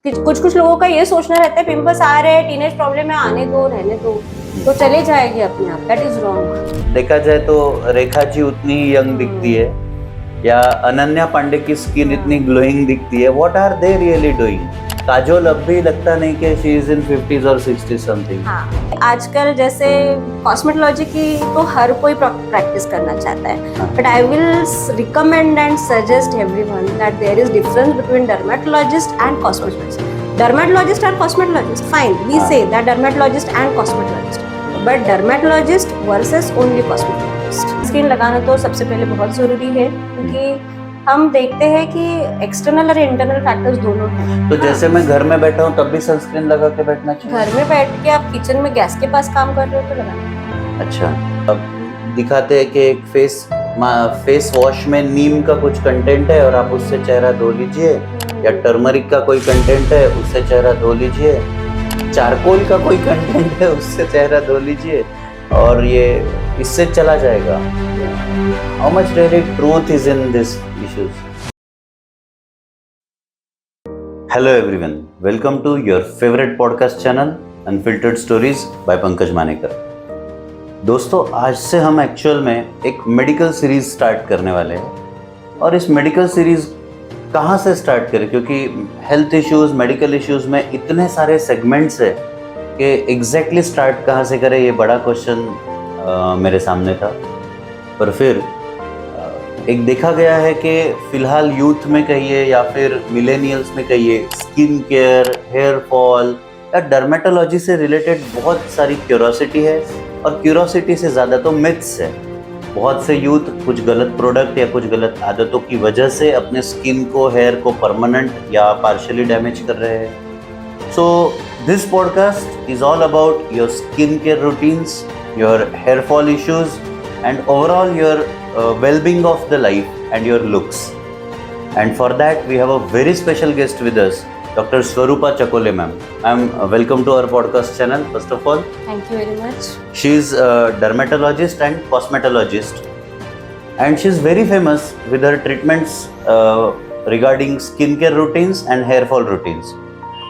कुछ कुछ लोगों का ये सोचना रहता है पिंपल्स आ रहे हैं, टीनेज प्रॉब्लम है, आने दो, रहने दो, तो चले जाएगी अपने आप। That is wrong. देखा जाए तो रेखा जी उतनी ही यंग दिखती है या अनन्या पांडे की स्किन इतनी ग्लोइंग दिखती है। What are they really doing? Kajol अब भी लगता नहीं कि शी इज इन 50s और 60s समथिंग। हाँ, आजकल जैसे कॉस्मेटोलॉजी की तो हर कोई प्रैक्टिस करना चाहता है, but I will recommend and suggest everyone that there is difference between dermatologist and cosmetologist. Dermatologist or cosmetologist, fine, we say that dermatologist and cosmetologist, but dermatologist versus only cosmetologist. Skin लगाना तो सबसे पहले बहुत जरूरी है, क्योंकि हम देखते हैं कि एक्सटर्नल और इंटरनल फैक्टर्स दोनों हैं। तो जैसे मैं घर में बैठा हूँ तब भी सनस्क्रीन लगा के बैठना चाहिए? घर में बैठ के आप किचन में गैस के पास काम कर रहे हो तो लगाना। अच्छा, अब दिखाते हैं कि एक फेस वॉश में नीम का कुछ कंटेंट है और आप उससे चेहरा धो लीजिए, या टर्मरिक का कोई कंटेंट है उससे चेहरा धो लीजिए, चारकोल का कोई कंटेंट है उससे चेहरा धो लीजिए और ये इससे चला जाएगा। How much really truth is in this issues? Hello everyone, welcome to your favourite podcast channel unfiltered stories by Pankaj Manekar. दोस्तों, आज से हम एक्चुअल में एक मेडिकल सीरीज स्टार्ट करने वाले हैं। और इस मेडिकल सीरीज कहाँ से स्टार्ट करें, क्योंकि हेल्थ इश्यूज, मेडिकल इश्यूज में इतने सारे सेगमेंट्स है कि एग्जैक्टली स्टार्ट कहाँ से करें, ये बड़ा क्वेश्चन मेरे सामने था। पर फिर एक देखा गया है कि फिलहाल यूथ में कहिए या फिर मिलेनियल्स में कहिए, स्किन केयर, हेयर फॉल या डर्मेटोलॉजी से रिलेटेड बहुत सारी क्यूरोसिटी है, और क्यूरोसिटी से ज़्यादा तो मिथ्स है। बहुत से यूथ कुछ गलत प्रोडक्ट या कुछ गलत आदतों की वजह से अपने स्किन को, हेयर को परमानेंट या पार्शियली डैमेज कर रहे हैं। So this podcast is all about your skin care routines, your hair fall issues and overall your well-being of the life and your looks. And for that we have a very special guest with us, Dr. Swarupa Chakole ma'am. Ma'am, welcome to our podcast channel. First of all, Thank you very much. she is a dermatologist and cosmetologist, and she is very famous with her treatments regarding skincare routines and hair fall routines.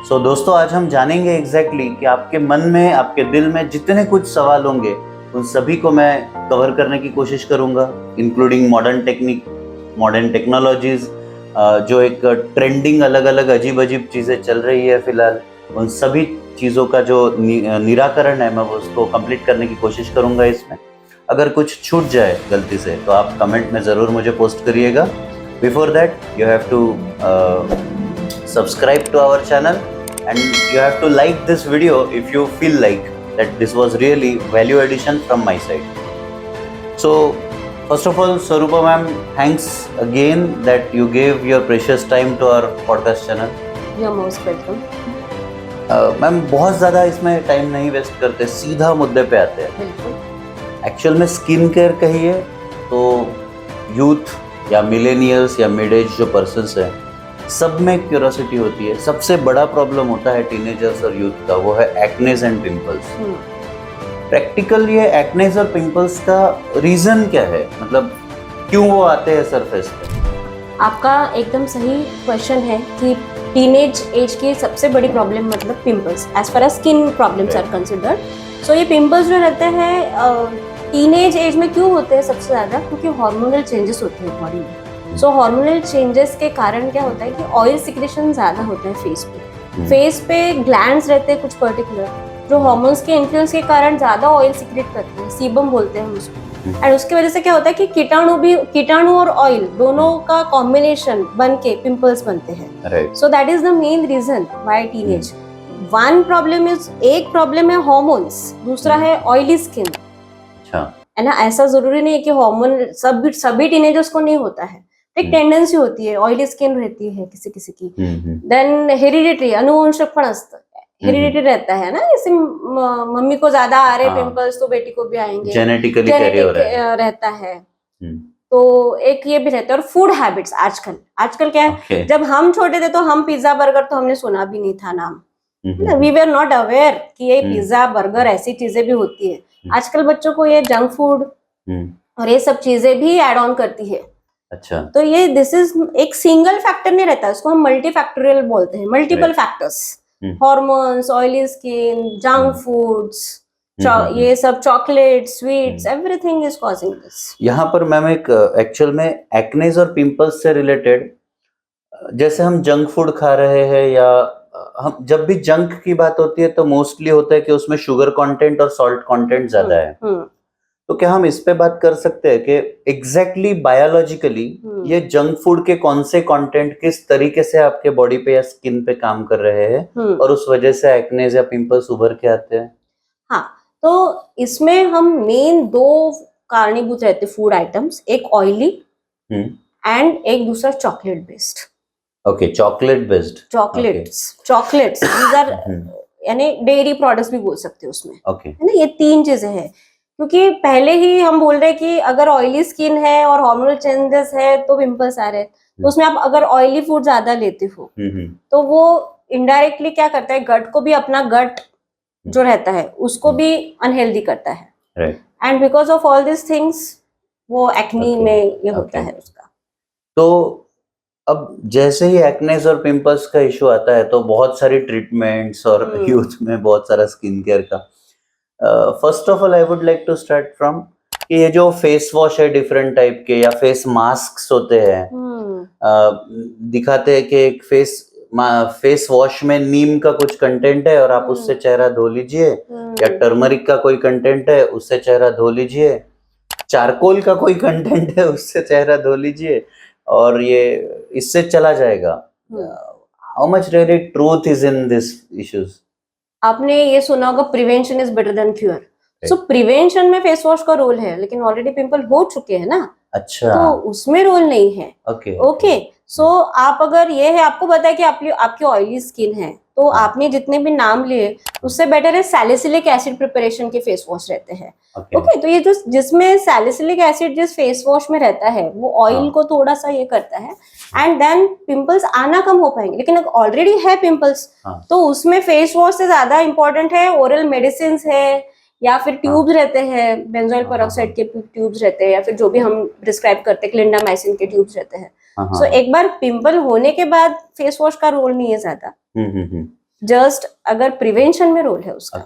So दोस्तों, आज हम जानेंगे exactly कि आपके मन में, आपके दिल में जितने कुछ सवाल होंगे उन सभी को मैं कवर करने की कोशिश करूंगा, including modern technique, modern technologies, जो एक ट्रेंडिंग अलग अलग अजीब अजीब चीज़ें चल रही है फिलहाल, उन सभी चीज़ों का जो निराकरण है मैं उसको कंप्लीट करने की कोशिश करूंगा इसमें। अगर कुछ छूट जाए गलती से तो आप कमेंट में ज़रूर मुझे पोस्ट करिएगा। Before that you have to subscribe to our channel and you have to like this video if you feel like that this was really value addition from my side. So first of all, Swarupa ma'am, thanks again that you gave your precious time to our podcast channel. You are most welcome. Ma'am, बहुत ज़्यादा इसमें time नहीं waste करते, सीधा मुद्दे पे आते हैं। बिल्कुल। एक्चुअल में स्किन केयर कहिए तो यूथ या मिलेनियल्स या मिड एज जो पर्सन्स हैं, सब में क्यूरोसिटी होती है। सबसे बड़ा प्रॉब्लम होता है टीनेजर्स और यूथ का, वो है एक्नेस एंड पिंपल्स। प्रैक्टिकल ये एक्नेस और पिंपल्स का रीजन क्या है, मतलब क्यों वो आते हैं सरफेस पे? आपका एकदम सही क्वेश्चन है कि टीनेज एज की सबसे बड़ी प्रॉब्लम मतलब pimples, as far as skin problems are considered. So ये पिंपल्स जो रहते हैं टीनेज एज में क्यों होते हैं सबसे ज़्यादा, क्योंकि हार्मोनल चेंजेस होते हैं बॉडी में। सो हार्मोनल चेंजेस के कारण क्या होता है कि ऑयल सिक्रेशन ज़्यादा होता है फेस पे ग्लैंड्स रहते हैं कुछ पर्टिकुलर, जो हार्मोन्स के इन्फ्लुएंस के कारण ज़्यादा ऑयल सिक्रेट करते हैं, सीबम बोलते हैं हम उसको। एंड उसकी वजह से क्या होता है कि कीटाणु और ऑयल दोनों का कॉम्बिनेशन बन के पिंपल्स बनते हैं। So that is the main reason why teenage. One problem is, एक प्रॉब्लम है हार्मोन्स, दूसरा है ऑयली स्किन। अच्छा, है ना, ऐसा जरूरी नहीं है कि हार्मोन सभी टीनेजर्स को नहीं होता है, एक टेंडेंसी होती है, ऑयली स्किन रहती है किसी किसी की। देन हेरिडिटरी, अनुवंशिक पण असतं, हेरिडिटरी रहता है ना, जैसे मम्मी को ज्यादा आ रहे पिंपल्स तो बेटी को भी आएंगे, जेनेटिकली रहता है। तो एक ये भी रहता है। और फूड हैबिट्स, आजकल क्या है, जब हम छोटे थे तो हम पिज्जा बर्गर तो हमने सुना भी नहीं था नाम, वी वर नॉट अवेयर कि ये पिज्जा बर्गर ऐसी चीजें भी होती है। आजकल बच्चों को ये जंक फूड और ये सब चीजें भी एड ऑन करती है। अच्छा। तो ये दिस इज एक सिंगल फैक्टर नहीं रहता, उसको हम मल्टी फैक्टोरियल बोलते हैं, multiple factors, hormones, oily skin, junk foods, ये सब chocolate, sweets, everything is causing this. यहाँ पर मैम एक एक्चुअल में एक्नेज और पिंपल्स से रिलेटेड, जैसे हम जंक फूड खा रहे हैं या हम जब भी जंक की बात होती है तो मोस्टली होता है कि उसमें शुगर कंटेंट और सॉल्ट कंटेंट ज्यादा है। तो क्या हम इस पे बात कर सकते हैं कि एग्जैक्टली बायोलॉजिकली ये जंक फूड के कौन से कंटेंट किस तरीके से आपके बॉडी पे या स्किन पे काम कर रहे हैं और उस वजह से एक्नेज या पिंपल्स उभर के आते हैं? हाँ, तो इसमें हम मेन दो कारणीभूत रहते फूड आइटम्स, एक ऑयली एंड एक दूसरा chocolate based. Okay, chocolate based. Chocolates these are, यानी डेयरी प्रोडक्ट्स भी बोल सकते हो उसमें, ओके, है ना। ये तीन चीजें हैं, क्योंकि पहले ही हम बोल रहे हैं कि अगर ऑयली स्किन है और हार्मोनल चेंजेस है तो पिंपल्स आ रहे हैं। तो उसमें आप अगर ऑयली फूड ज्यादा लेते हो तो वो इनडायरेक्टली क्या करता है, गट को भी, अपना गट जो रहता है उसको भी अनहेल्दी करता है, and because of all this things वो एक्नी में ये होता है उसका। तो अब जैसे ही एक्नेस और पिंपल्स का इशू आता है तो बहुत सारी ट्रीटमेंट्स और यूथ में बहुत सारा स्किन केयर का। First of all I would like to start from कि ये जो फेस वॉश है डिफरेंट टाइप के या फेस मास्क होते हैं, दिखाते हैं कि एक फेस वॉश में नीम का कुछ कंटेंट है और आप उससे चेहरा धो लीजिए, या टर्मरिक का कोई कंटेंट है उससे चेहरा धो लीजिए, चारकोल का कोई कंटेंट है उससे चेहरा धो लीजिए और ये इससे चला जाएगा। How much really truth is in this issues? आपने ये सुना होगा, prevention is better than cure. So prevention में फेस वॉश का रोल है, लेकिन ऑलरेडी पिंपल हो चुके हैं ना, अच्छा, तो उसमें रोल नहीं है। ओके, सो आप अगर ये है, आपको पता है कि आपकी ऑयली स्किन है, तो आपने जितने भी नाम लिए उससे बेटर है सैलिसिलिक एसिड प्रिपरेशन के फेस वॉश रहते हैं। ओके, तो ये जो जिसमें सैलिसिलिक एसिड जिस फेस वॉश में रहता है वो ऑयल को थोड़ा सा ये करता है, एंड देन पिंपल्स आना कम हो पाएंगे। लेकिन अगर ऑलरेडी है पिंपल्स तो उसमें फेस वॉश से ज्यादा इंपॉर्टेंट है ओरल मेडिसिन है, या फिर ट्यूब्स रहते हैं, बेंजोइल पेरोक्साइड के ट्यूब्स रहते हैं, या फिर जो भी हम प्रिस्क्राइब करते हैं क्लिंडामाइसिन के ट्यूब्स रहते हैं। सो एक बार पिंपल होने के बाद फेस वॉश का रोल नहीं है ज्यादा, जस्ट अगर प्रिवेंशन में रोल है उसका।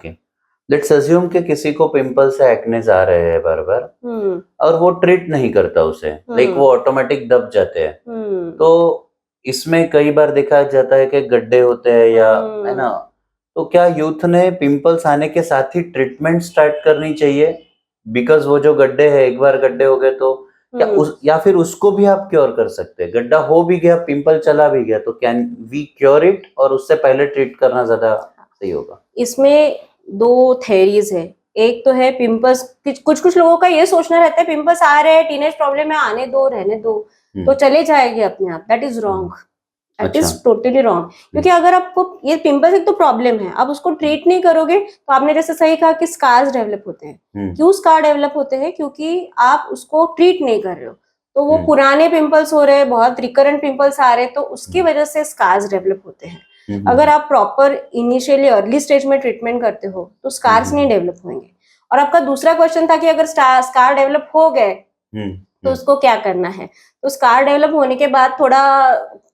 लेट्स अज्यूम कि किसी को पिंपल्स से एक्नेस आ रहे हैं बार-बार और वो ट्रीट नहीं करता उसे, लाइक वो ऑटोमेटिक दब जाते हैं, तो इसमें कई बार देखा जाता है कि गड्ढे होते हैं या, है ना, तो क्या यूथ ने पिंपल्स आने के साथ ही ट्रीटमेंट स्टार्ट करनी चाहिए? बिकॉज वो जो गड्ढे है, एक बार गड्ढे हो गए तो क्या या फिर उसको भी आप क्योर कर सकते हैं? गड्ढा हो भी गया, पिंपल चला भी गया, तो कैन वी क्योर इट और उससे पहले ट्रीट करना ज्यादा सही होगा? इसमें दो थेरीज है। एक तो है पिंपल्स, कुछ लोगों का ये सोचना रहता है पिंपल्स आ रहे हैं, टीनेज प्रॉब्लम है, आने दो, रहने दो, तो चले जाएंगे अपने आप। That is wrong, that is totally wrong. क्योंकि अगर आपको ये पिंपल्स एक तो प्रॉब्लम है, आप उसको ट्रीट नहीं करोगे तो आपने जैसे सही कहा कि स्कार्स डेवलप होते हैं। क्यों स्कार डेवलप होते हैं? क्योंकि आप उसको ट्रीट नहीं कर रहे हो, तो वो पुराने पिंपल्स हो रहे हैं, बहुत रिकरेंट पिंपल्स आ रहे हैं, तो उसकी वजह से स्कार्स डेवलप होते हैं। अगर आप प्रॉपर इनिशियली अर्ली स्टेज में ट्रीटमेंट करते हो तो स्कार्स नहीं डेवलप होंगे। और आपका दूसरा क्वेश्चन था कि अगर स्कार डेवलप हो गए तो उसको क्या करना है। तो स्कार डेवलप होने के बाद थोड़ा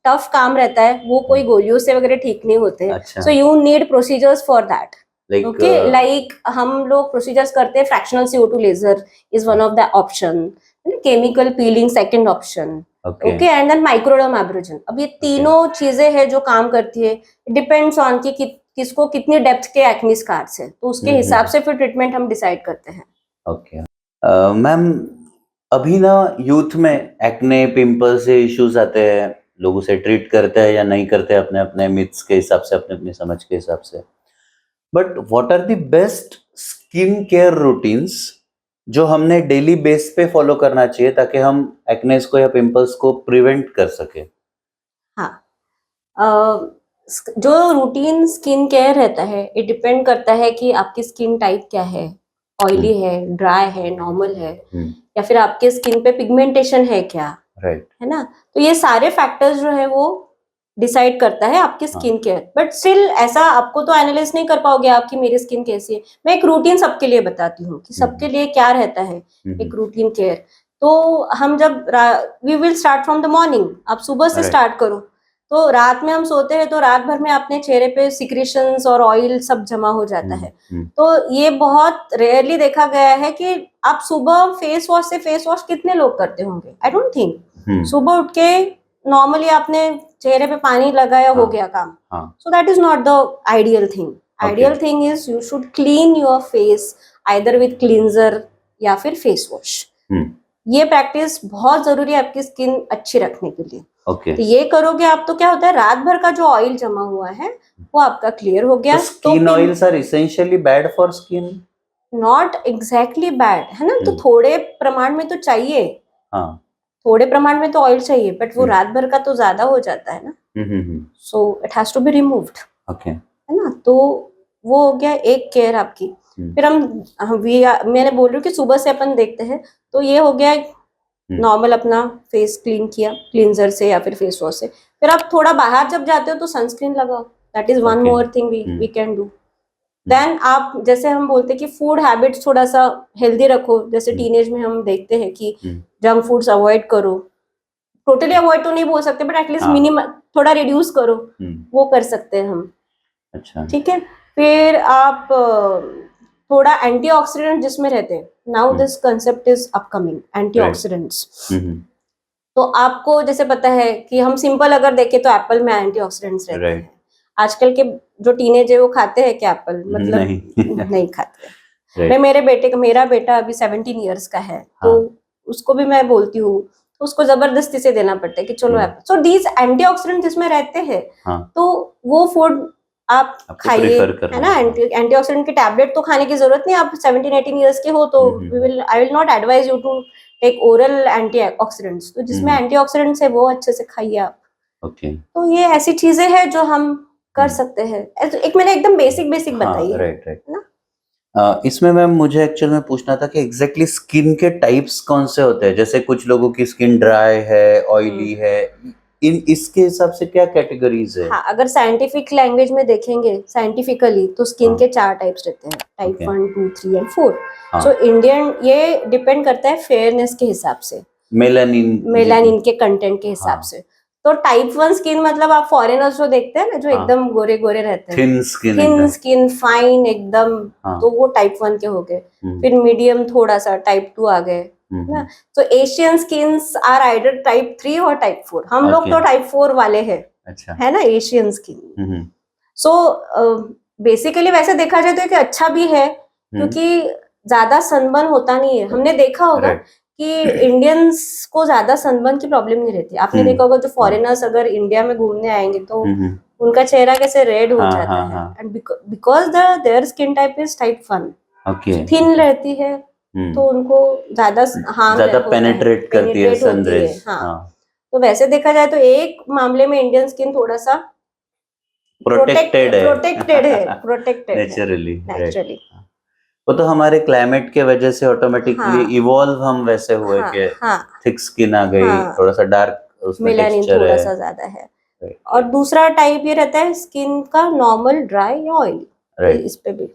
टफ काम रहता है, वो कोई गोलियों से वगैरह ठीक नहीं होते। So you need procedures for that. Okay, like हम लोग प्रोसीजर्स करते हैं, fractional CO2 laser is one of the option, chemical peeling second option, okay, and then microdermabrasion. अब ये तीनों चीजें हैं जो काम करती है, डिपेंड्स ऑन कि किसको कितनी डेप्थ के एक्ने स्कार्स है, तो उसके हिसाब से फिर ट्रीटमेंट हम डिसाइड करते हैं। ओके मैम, अभी ना यूथ में एक्ने पिंपल से इश्यूज आते हैं, लोग उसे ट्रीट करते हैं या नहीं करते हैं अपने अपने मिथ्स के हिसाब से, अपने अपनी समझ के हिसाब से। But what are the best skin care routines जो हमने डेली बेस पे फॉलो करना चाहिए ताकि हम एक्नेस को या पिंपल्स को प्रिवेंट कर सके? हाँ, जो रूटीन स्किन केयर रहता है, ये डिपेंड करता है कि आपकी स्किन टाइप क्या है, ऑयली है, ड्राई है, नॉर्मल है, या फिर आपके स्किन पे पिगमेंटेशन है क्या, है ना। तो ये सारे फैक्टर्स जो है वो डिसाइड करता है आपकी स्किन केयर। बट स्टिल ऐसा आपको तो एनालाइज नहीं कर पाओगे आपकी मेरी स्किन कैसी है। मैं एक रूटीन सबके लिए बताती हूँ कि सबके लिए क्या रहता है एक रूटीन केयर। तो हम जब we will start from the morning, आप सुबह से Right. स्टार्ट करो, तो रात में हम सोते हैं तो रात भर में अपने चेहरे पे सिक्रीशंस और ऑयल सब जमा हो जाता है। तो ये बहुत रेयरली देखा गया है कि आप सुबह फेस वॉश से फेस वॉश कितने लोग करते होंगे? I don't think. सुबह उठ के नॉर्मली आपने चेहरे पे पानी लगाया, हो गया काम। सो that is not the ideal thing. Ideal thing is you should clean your face either with cleanser या फिर फेस वॉश। ये प्रैक्टिस बहुत जरूरी है आपकी स्किन अच्छी रखने के लिए। तो ये करोगे आप तो क्या होता है, रात भर का जो ऑयल जमा हुआ है वो आपका क्लियर हो गया। Skin oils are essentially bad for skin? Not exactly bad, है ना। तो थोड़े प्रमाण में तो चाहिए, थोड़े प्रमाण में तो ऑयल चाहिए, बट वो रात भर का तो ज्यादा हो जाता है ना। So it has to be removed, है ना। तो वो हो गया एक केयर आपकी। फिर मैंने बोल रही हूँ कि सुबह से अपन देखते हैं, तो ये हो गया नॉर्मल अपना फेस क्लीन किया क्लींजर से या फिर फेस वॉश से। फिर आप थोड़ा बाहर जब जाते हो तो सनस्क्रीन लगाओ, that is one more thing we can do. Then आप, जैसे हम बोलते हैं कि फूड हैबिट्स थोड़ा सा हेल्दी रखो, जैसे टीनेज में हम देखते हैं कि जंक फूड्स अवॉइड करो। टोटली अवॉइड तो नहीं बोल सकते, बट एटलीस्ट मिनिमम थोड़ा रिड्यूस करो, वो कर सकते हैं हम। अच्छा, ठीक है। फिर आप थोड़ा एंटीऑक्सीडेंट जिसमें रहते हैं, now this concept is upcoming, antioxidants. तो आपको जैसे पता है कि हम सिंपल अगर देखें तो एप्पल में एंटीऑक्सीडेंट्स रहते हैं। आजकल के जो टीनेज है वो खाते हैं क्या एप्पल? मतलब नहीं खाते। मेरा बेटा अभी 17 इयर्स का है, तो उसको भी मैं बोलती हूँ, तो उसको जबरदस्ती से देना पड़ता है कि चलो एप्पल। सो दीज एंटीऑक्सीडेंट जिसमें रहते हैं, तो वो फूड आप खाइए, है ना। एंटीऑक्सीडेंट की टैबलेट तो खाने की जरूरत नहीं, आप 17-18 इयर्स के हो तो I will not advise you to take oral antioxidants. तो जिसमें एंटीऑक्सीडेंट्स है वो अच्छे से खाइए आप। तो ये ऐसी चीजें हैं जो हम कर सकते हैं। एक मैंने एकदम बेसिक बताई है। राइट। इसमें मैम मुझे एक्चुअल में पूछना था कि एग्जैक्टली स्किन के टाइप्स कौन से होते हैं? जैसे कुछ लोगों की स्किन ड्राई है, ऑयली है, इसके हिसाब से क्या कैटेगरीज है? हाँ, अगर साइंटिफिक लैंग्वेज में देखेंगे साइंटिफिकली तो स्किन के 4 टाइप्स रहते हैं, टाइप 1, 2, 3 एंड 4। सो इंडियन, ये डिपेंड करता है फेयरनेस के हिसाब से, मेलानिन के कंटेंट के हिसाब से। तो टाइप 1 स्किन मतलब आप फॉरेनर्स जो देखते हैं ना, जो एकदम गोरे गोरे रहते हैं, थिन स्किन, फाइन एकदम, तो वो टाइप 1 के हो गए। फिर मीडियम थोड़ा सा टाइप 2 आ गए ना। तो Asian skins are either type 3 और टाइप 4। हम लोग तो टाइप 4 वाले हैं, है ना, एशियन स्किन। सो बेसिकली वैसे देखा जाए तो एक अच्छा भी है, क्योंकि ज्यादा सनबर्न होता नहीं है। हमने देखा होगा कि इंडियंस को ज्यादा सनबर्न की प्रॉब्लम नहीं रहती। आपने देखा होगा जो फॉरेनर्स अगर इंडिया में घूमने आएंगे तो उनका चेहरा कैसे रेड हो जाता है, and because their skin type is type 1, thin रहती है, तो उनको ज्यादा पेनिट्रेट करती है सनरेज। तो वैसे देखा जाए तो एक मामले में इंडियन स्किन थोड़ा सा प्रोटेक्टेड है नेचुरली। वो तो हमारे क्लाइमेट के वजह से ऑटोमेटिकली इवॉल्व हम वैसे हुए कि थिक स्किन आ गई, थोड़ा सा डार्क उसमें टेक्सचर थोड़ा सा ज्यादा है। और दूसरा टाइप ये रहता है स्किन का नॉर्मल, ड्राई या ऑयली, इस पे भी।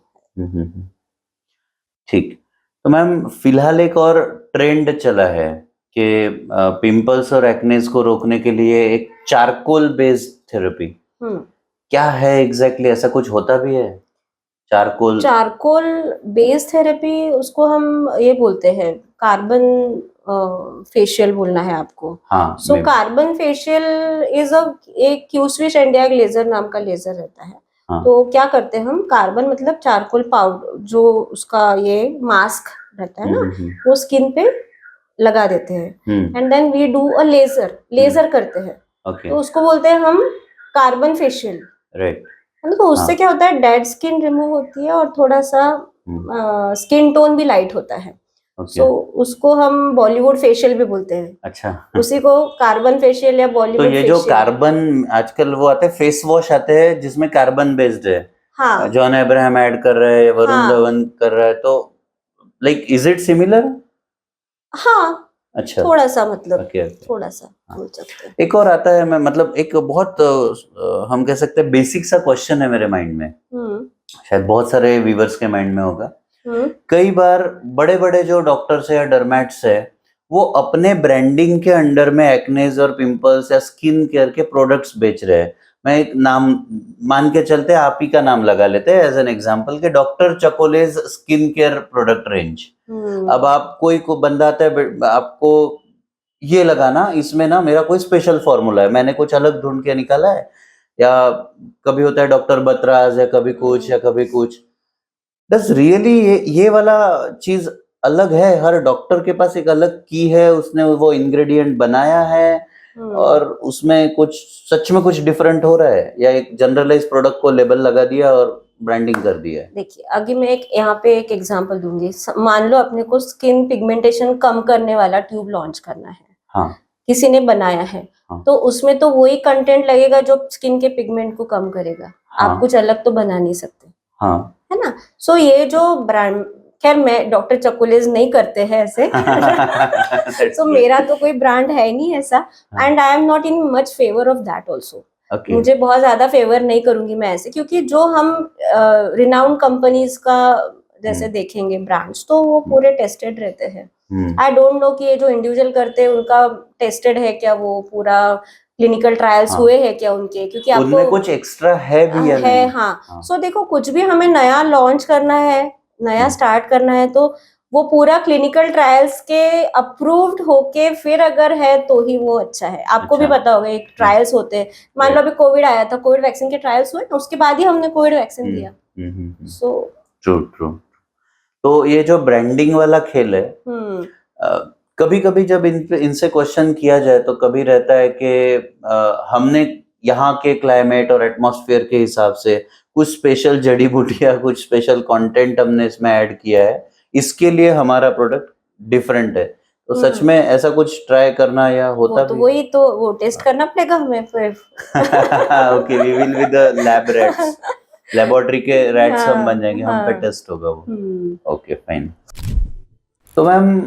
ठीक। तो मैम फिलहाल एक और ट्रेंड चला है कि पिंपल्स और एक्नेस को रोकने के लिए एक चारकोल बेस्ड थेरेपी। क्या है एग्जैक्टली? ऐसा कुछ होता भी है? चारकोल बेस्ड थेरेपी, उसको हम ये बोलते हैं कार्बन फेशियल बोलना है आपको। सो कार्बन फेशियल इज एक क्यू-स्विच इंडिया लेजर नाम का लेजर रहता है। तो क्या करते हैं हम, कार्बन मतलब चारकोल पाउडर, जो उसका ये मास्क रहता है ना, वो स्किन पे लगा देते हैं, and then we do a laser करते हैं। तो उसको बोलते हैं हम कार्बन फेशियल। तो उससे क्या होता है, डेड स्किन रिमूव होती है और थोड़ा सा स्किन टोन भी लाइट होता है। सो उसको हम बॉलीवुड फेशियल भी बोलते हैं। अच्छा। उसी को कार्बन फेशियल या बॉलीवुड फेशियल। तो ये जो कार्बन आजकल वो आते हैं फेस वॉश आते हैं जिसमें कार्बन बेस्ड है, जॉन अब्राहम ऐड कर रहे हैं, वरुण धवन कर रहा है, तो लाइक इज इट सिमिलर? हाँ, अच्छा, थोड़ा सा मतलब थोड़ा सा बोल सकते हैं। एक और आता है, मैं मतलब एक बहुत हम कह सकते हैं बेसिक सा क्वेश्चन है मेरे माइंड में, शायद बहुत सारे व्यूअर्स के माइंड में होगा। कई बार बड़े बड़े जो डॉक्टर्स है या डर्मेट्स है, वो अपने ब्रांडिंग के अंडर में एक्नेज और पिंपल्स या स्किन केयर के प्रोडक्ट्स बेच रहे हैं। मैं एक नाम मान के चलते, आप ही का नाम लगा लेते हैं एज एन एग्जांपल के डॉक्टर चकोलेज स्किन केयर प्रोडक्ट रेंज। अब आप कोई को बंदा आता है, आपको ये लगा ना इसमें ना मेरा कोई स्पेशल फॉर्मूला है, मैंने कुछ अलग ढूंढ के निकाला है, या कभी होता है डॉक्टर बतराज या कभी कुछ या कभी कुछ। दस रियली ये वाला चीज अलग है, हर डॉक्टर के पास एक अलग की है, उसने वो इंग्रेडिएंट बनाया है और उसमें कुछ सच में कुछ डिफरेंट हो रहा है, या एक जनरलाइज प्रोडक्ट को लेबल लगा दिया और ब्रांडिंग कर दिया है। देखिए आगे मैं एक यहाँ पे एक एग्जांपल दूंगी। मान लो अपने को स्किन पिगमेंटेशन कम करने वाला ट्यूब लॉन्च करना है, हाँ किसी ने बनाया है, हाँ। तो उसमें तो वही कंटेंट लगेगा जो स्किन के पिगमेंट को कम करेगा। हाँ। आप कुछ अलग तो बना नहीं सकते, हाँ है ना। सो ये जो ब्रांड, खैर मैं डॉक्टर चकोलेज नहीं करते हैं ऐसे सो मेरा तो कोई ब्रांड है नहीं ऐसा, and I am not in much favour of that also. मुझे बहुत ज्यादा फेवर नहीं करूंगी मैं ऐसे, क्योंकि जो हम रिनाउंड कंपनीज का जैसे देखेंगे ब्रांड्स, तो वो पूरे टेस्टेड रहते हैं। आई डोंट नो कि ये जो इंडिविजुअल करते हैं उनका टेस्टेड है क्या, वो पूरा क्लिनिकल ट्रायल्स हुए हैं क्या उनके, क्योंकि आपको कुछ एक्स्ट्रा है भी या है। हाँ, सो देखो कुछ भी हमें नया लॉन्च करना है, नया स्टार्ट करना है, तो वो पूरा क्लिनिकल ट्रायल्स के अप्रूव्ड होके फिर अगर है तो ही वो अच्छा है। आपको भी पता होगा एक ट्रायल्स होते हैं, मान लो अभी कोविड आया था, कोविड वैक्सीन के ट्रायल्स हुए, उसके बाद ही हमने कोविड वैक्सीन दिया। So true. तो ये जो ब्रांडिंग वाला खेल है, कभी कभी जब इनसे क्वेश्चन किया जाए तो कभी रहता है कि हमने यहाँ के क्लाइमेट और एटमॉस्फेयर के हिसाब से कुछ स्पेशल जड़ी बूटियां, कुछ स्पेशल कंटेंट हमने इसमें ऐड किया है, इसके लिए हमारा प्रोडक्ट डिफरेंट है। तो सच में ऐसा कुछ ट्राई करना या होता तो वही तो वो टेस्ट करना पड़ेगा हमें फिर। Okay, we will with the lab rats, laboratory के रैट्स हम बन जाएंगे, हम पे टेस्ट होगा वो। Okay fine. तो मैम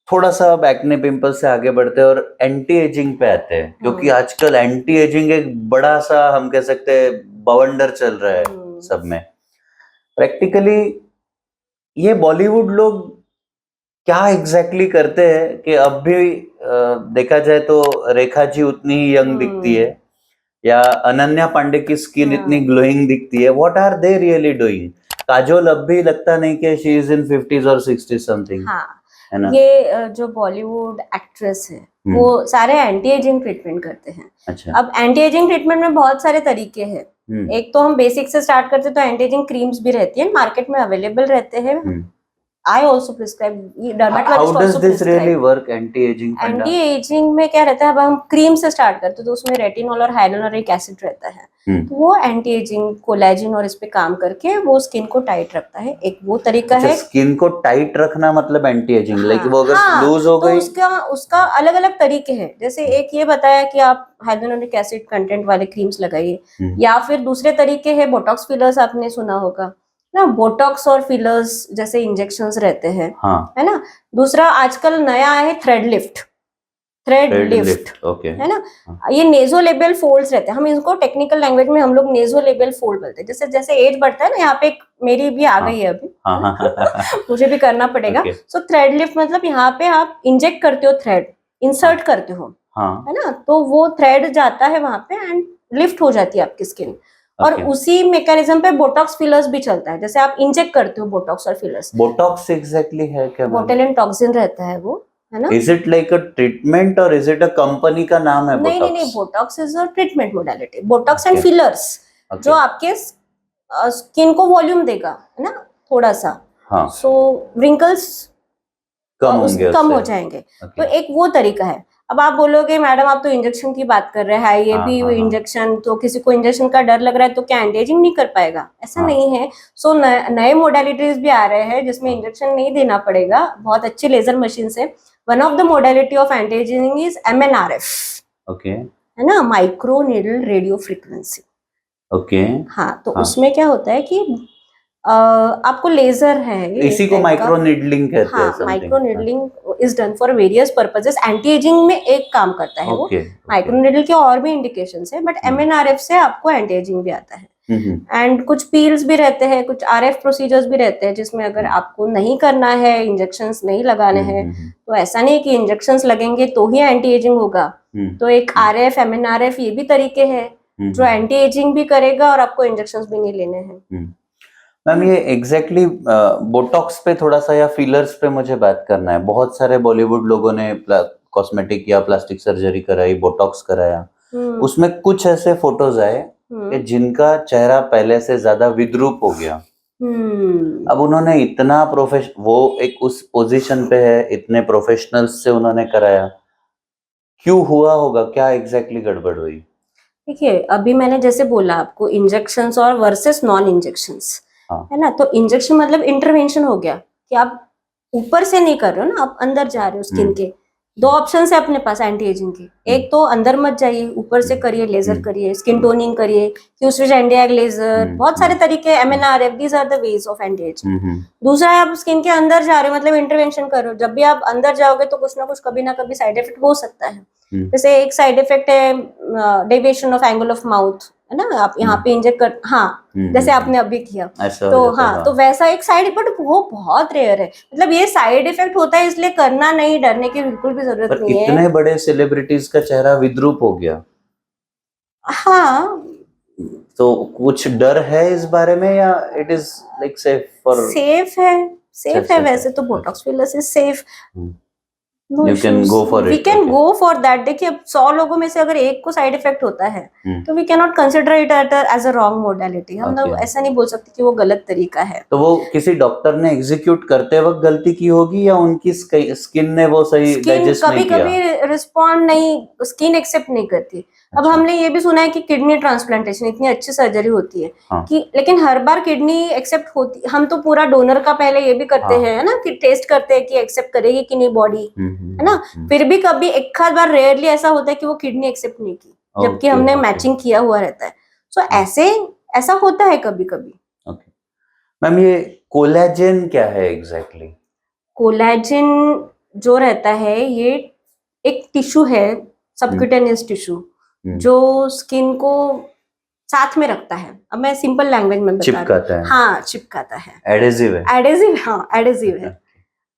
थोड़ा सा अब एक्ने पिंपल से आगे बढ़ते हैं और एंटी एजिंग पे आते हैं, क्योंकि आजकल एंटी एजिंग एक बड़ा सा हम कह सकते हैं बवंडर चल रहा है सब में। प्रैक्टिकली ये बॉलीवुड लोग क्या एग्जैक्टली करते हैं कि अब भी देखा जाए तो रेखा जी उतनी ही यंग दिखती है, या अनन्या पांडे की स्किन इतनी ग्लोइंग दिखती है, what are they really doing? Kajol अब भी लगता नहीं कि शी इज इन 50s और 60s समथिंग, है ना। ये जो बॉलीवुड एक्ट्रेस है वो सारे एंटी एजिंग ट्रीटमेंट करते हैं। अच्छा। अब एंटी एजिंग ट्रीटमेंट में बहुत सारे तरीके हैं। एक तो हम बेसिक से स्टार्ट करते तो एंटी एजिंग क्रीम्स भी रहती है, मार्केट में अवेलेबल रहते हैं। I also prescribe, dermatologist How does also this really prescribe. work, anti-aging फंडा? Anti-aging में क्या रहता है, अब हम क्रीम से स्टार्ट करते तो उसमें रेटिनॉल और हाइलुरोनिक एसिड रहता है, तो वो एंटी एजिंग कोलेजन और इस पे काम करके वो स्किन को टाइट रखता है। एक वो तरीका है। स्किन को टाइट रखना मतलब एंटी एजिंग, लाइक वो अगर लूज हो गई तो उसका अलग अलग तरीके हैं। जैसे एक ये बताया कि आप हाइलुरोनिक एसिड कंटेंट वाले क्रीम्स लगाइए, या फिर दूसरे तरीके है बोटॉक्स फिलर्स, आपने सुना होगा ना, बोटॉक्स और फिलर्स जैसे इंजेक्शंस रहते हैं, है ना। दूसरा आजकल नया है थ्रेड लिफ्ट, ओके, है ना। ये नेजोलेबियल फोल्ड्स रहते हैं, हम इनको टेक्निकल लैंग्वेज में हम लोग नेजोलेबियल फोल्ड बोलते हैं। जैसे जैसे एज बढ़ता है ना, यहाँ पे मेरी भी आ गई है अभी, मुझे भी करना पड़ेगा। सो थ्रेड लिफ्ट मतलब यहाँ पे आप इंजेक्ट करते हो, थ्रेड इंसर्ट करते हो, है ना, तो वो थ्रेड जाता है वहां पे एंड लिफ्ट हो जाती है आपकी स्किन। और उसी मैकेनिज्म पे बोटॉक्स फिलर्स भी चलता है, जैसे आप इंजेक्ट करते हो बोटॉक्स और फिलर्स। बोटॉक्स एग्जैक्टली है क्या? बोटुलिन टॉक्सिन रहता है वो, है ना। Is it like a treatment और इज इट अ कंपनी का नाम है? नहीं, Botox is a treatment modality. Botox and fillers जो आपके स्किन को वॉल्यूम देगा, है ना, थोड़ा सा, सो रिंकल्स कम हो जाएंगे। तो एक वो तरीका है। अब आप बोलोगे मैडम आप तो इंजेक्शन की बात कर रहे हैं, ये भी इंजेक्शन, तो किसी को इंजेक्शन का डर लग रहा है तो क्या एंटी एजिंग नहीं कर पाएगा? ऐसा नहीं है। सो नए मोडालिटीज भी आ रहे हैं जिसमें इंजेक्शन नहीं देना पड़ेगा, बहुत अच्छी लेजर मशीन से। One of the modality of anti ageing is MNRF, okay, है ना, micro needle radio frequency. Okay, हाँ, तो उसमें क्या होता है कि आपको लेजर है, इसी को माइक्रो नीडलिंग कहते हैं। Micro needling is done for various purposes. Anti ageing में एक काम करता है वो। माइक्रो नीडल के और भी इंडिकेशंस है, बट MNRF से आपको एंटी एजिंग भी आता है। एंड कुछ पील्स भी रहते हैं, कुछ आरएफ प्रोसीजर्स भी रहते हैं जिसमें अगर आपको नहीं करना है, इंजेक्शंस नहीं लगाने हैं, तो ऐसा नहीं कि इंजेक्शंस लगेंगे तो ही एंटी एजिंग होगा। तो एक आरएफ, एमएनआरएफ, ये भी तरीके हैं जो एंटी एजिंग भी करेगा और आपको इंजेक्शंस भी नहीं लेने हैं। मैम ये एग्जैक्टली बोटॉक्स पे थोड़ा सा या फिलर्स पे मुझे बात करना है। बहुत सारे बॉलीवुड लोगों ने कॉस्मेटिक या प्लास्टिक सर्जरी कराई, बोटॉक्स कराया, उसमें कुछ ऐसे फोटोज आए कि जिनका चेहरा पहले से ज्यादा विद्रूप हो गया। अब उन्होंने इतना वो एक उस पोजीशन पे है, इतने प्रोफेशनल्स से उन्होंने कराया, क्यों हुआ होगा, क्या एग्जैक्टली गड़बड़ हुई? देखिए, अभी मैंने जैसे बोला आपको इंजेक्शंस और वर्सेस नॉन इंजेक्शंस, है ना। तो इंजेक्शन मतलब इंटरवेंशन हो गया कि आप ऊपर से नहीं कर रहे हो ना, आप अंदर जा रहे हो स्किन के। दो ऑप्शन है अपने पास एंटी एजिंग के, एक तो अंदर मत जाइए, ऊपर से करिए, लेजर करिए, स्किन टोनिंग करिए, क्यूस्विच एंटी लेजर, बहुत सारे तरीके, MNRF, these are the ways of anti ageing. दूसरा है आप स्किन के अंदर जा रहे हो, मतलब इंटरवेंशन कर रहे हो। जब भी आप अंदर जाओगे तो कुछ ना कुछ कभी ना कभी साइड इफेक्ट हो सकता है। जैसे एक साइड इफेक्ट है deviation of angle of mouth, है ना, आप यहाँ पे इंजेक्ट कर, हाँ, जैसे आपने अभी किया, तो हाँ, तो वैसा एक साइड इफेक्ट, वो बहुत रेयर है। मतलब ये साइड इफेक्ट होता है, इसलिए करना नहीं, डरने की बिल्कुल भी जरूरत नहीं है। इतने बड़े सेलिब्रिटीज का चेहरा विद्रूप हो गया, हाँ, तो कुछ डर है इस बारे में या it is like safe for? Safe है वैसे तो Botox fillers is safe. You can go for it. We can go for that. देखिए, अब 100 लोगों में से अगर एक को साइड इफेक्ट होता है तो we cannot consider it as a wrong modality. हम लोग ऐसा नहीं बोल सकते कि वो गलत तरीका है। तो वो किसी डॉक्टर ने एग्जीक्यूट करते वक्त गलती की होगी या उनकी स्किन ने वो सही डाइजेस्ट नहीं किया? कभी रिस्पॉन्ड नहीं, स्किन एक्सेप्ट नहीं करती। अब हमने ये भी सुना है कि किडनी ट्रांसप्लांटेशन इतनी अच्छी सर्जरी होती है कि, लेकिन हर बार किडनी एक्सेप्ट होती, हम तो पूरा डोनर का पहले ये भी करते हैं ना, कि टेस्ट करते हैं कि एक्सेप्ट करेगी कि नहीं बॉडी, है ना। फिर भी कभी एक आध बार रेयरली ऐसा होता है कि वो किडनी एक्सेप्ट नहीं की, जबकि हमने मैचिंग किया हुआ रहता है। सो ऐसा होता है कभी कभी। मैम ये कोलेजन क्या है एग्जैक्टली? कोलेजन जो रहता है ये एक टिश्यू है, सबक्यूटेनियस टिश्यू, जो स्किन को साथ में रखता है। अब मैं सिंपल लैंग्वेज में बता रही हूँ। हाँ, चिपकाता है, एडेसिव है।